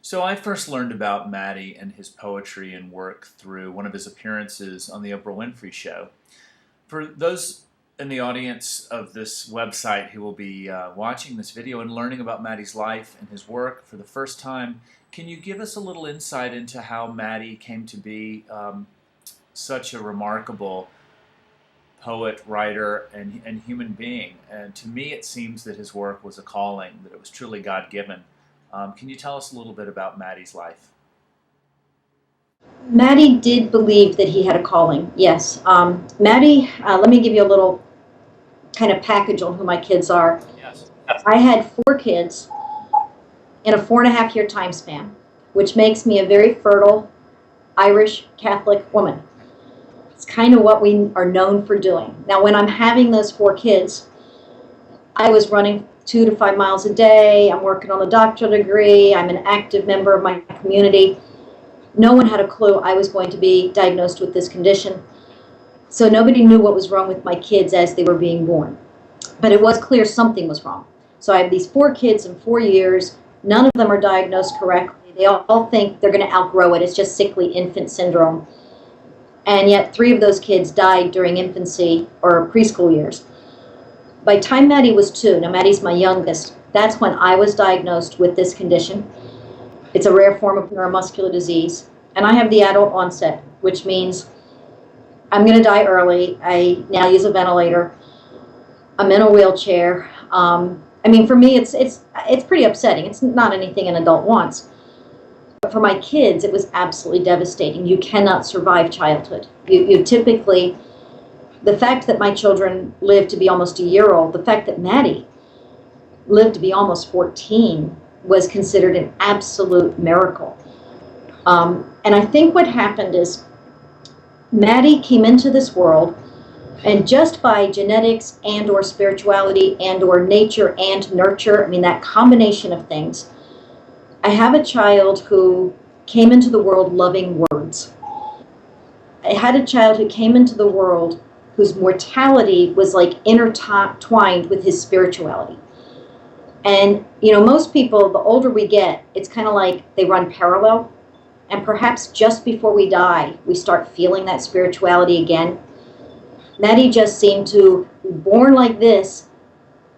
So I first learned about Mattie and his poetry and work through one of his appearances on the Oprah Winfrey Show. For those in the audience of this website who will be watching this video and learning about Mattie's life and his work for the first time, can you give us a little insight into how Mattie came to be such a remarkable poet, writer, and human being? And to me, it seems that his work was a calling, that it was truly God-given. Can you tell us a little bit about Mattie's life? Mattie did believe that he had a calling, yes. Mattie, let me give you a little kind of package on who my kids are. Yes. I had 4 kids in a 4.5 year time span, which makes me a very fertile Irish Catholic woman. It's kind of what we are known for doing. Now, when I'm having those 4 kids, I was running 2 to 5 miles a day. I'm working on a doctoral degree. I'm an active member of my community. No one had a clue I was going to be diagnosed with this condition. So nobody knew what was wrong with my kids as they were being born. But it was clear something was wrong. So I have these 4 kids in 4 years. None of them are diagnosed correctly. They all think they're going to outgrow it. It's just sickly infant syndrome. And yet 3 of those kids died during infancy or preschool years. By the time Mattie was 2, now Mattie's my youngest, that's when I was diagnosed with this condition. It's a rare form of neuromuscular disease. And I have the adult onset, which means I'm going to die early. I now use a ventilator. I'm in a wheelchair. For me, it's pretty upsetting. It's not anything an adult wants. But for my kids, it was absolutely devastating. You cannot survive childhood. You typically, the fact that my children lived to be almost a year old, the fact that Mattie lived to be almost 14 was considered an absolute miracle. And I think what happened is Mattie came into this world, and just by genetics and or spirituality and or nature and nurture, that combination of things, I have a child who came into the world loving words. I had a child who came into the world whose mortality was like intertwined with his spirituality. And, most people, the older we get, it's kind of like they run parallel. And perhaps just before we die, we start feeling that spirituality again. Mattie just seemed to be born like this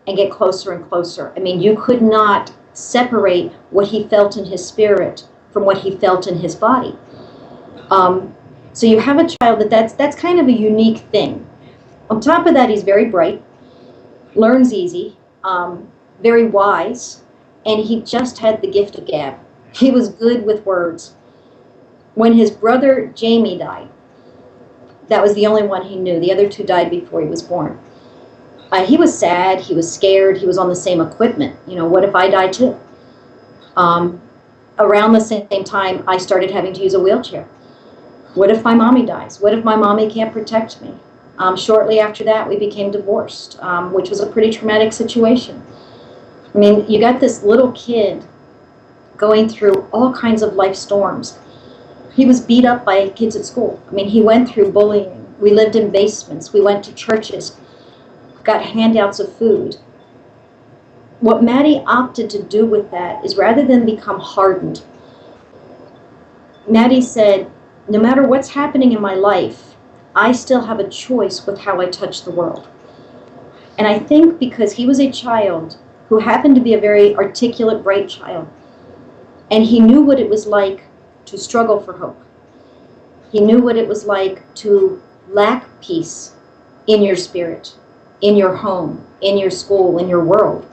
and get closer and closer. You could not separate what he felt in his spirit from what he felt in his body. So you have a child that's kind of a unique thing. On top of that, he's very bright, learns easy, very wise, and he just had the gift of gab. He was good with words. When his brother Jamie died, that was the only one he knew. The other 2 died before he was born. He was sad, he was scared, he was on the same equipment. What if I die too? Around the same time, I started having to use a wheelchair. What if my mommy dies? What if my mommy can't protect me? Shortly after that, we became divorced, which was a pretty traumatic situation. You got this little kid going through all kinds of life storms. He was beat up by kids at school. He went through bullying. We lived in basements. We went to churches, got handouts of food. What Mattie opted to do with that is, rather than become hardened, Mattie said, no matter what's happening in my life, I still have a choice with how I touch the world. And I think because he was a child who happened to be a very articulate, bright child, and he knew what it was like to struggle for hope. He knew what it was like to lack peace in your spirit, in your home, in your school, in your world.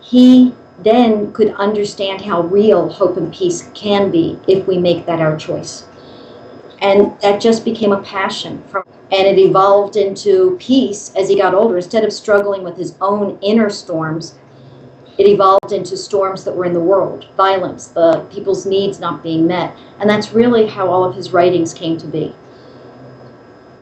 He then could understand how real hope and peace can be if we make that our choice. And that just became a passion. And it evolved into peace as he got older. Instead of struggling with his own inner storms, it evolved into storms that were in the world, violence, the people's needs not being met. And that's really how all of his writings came to be.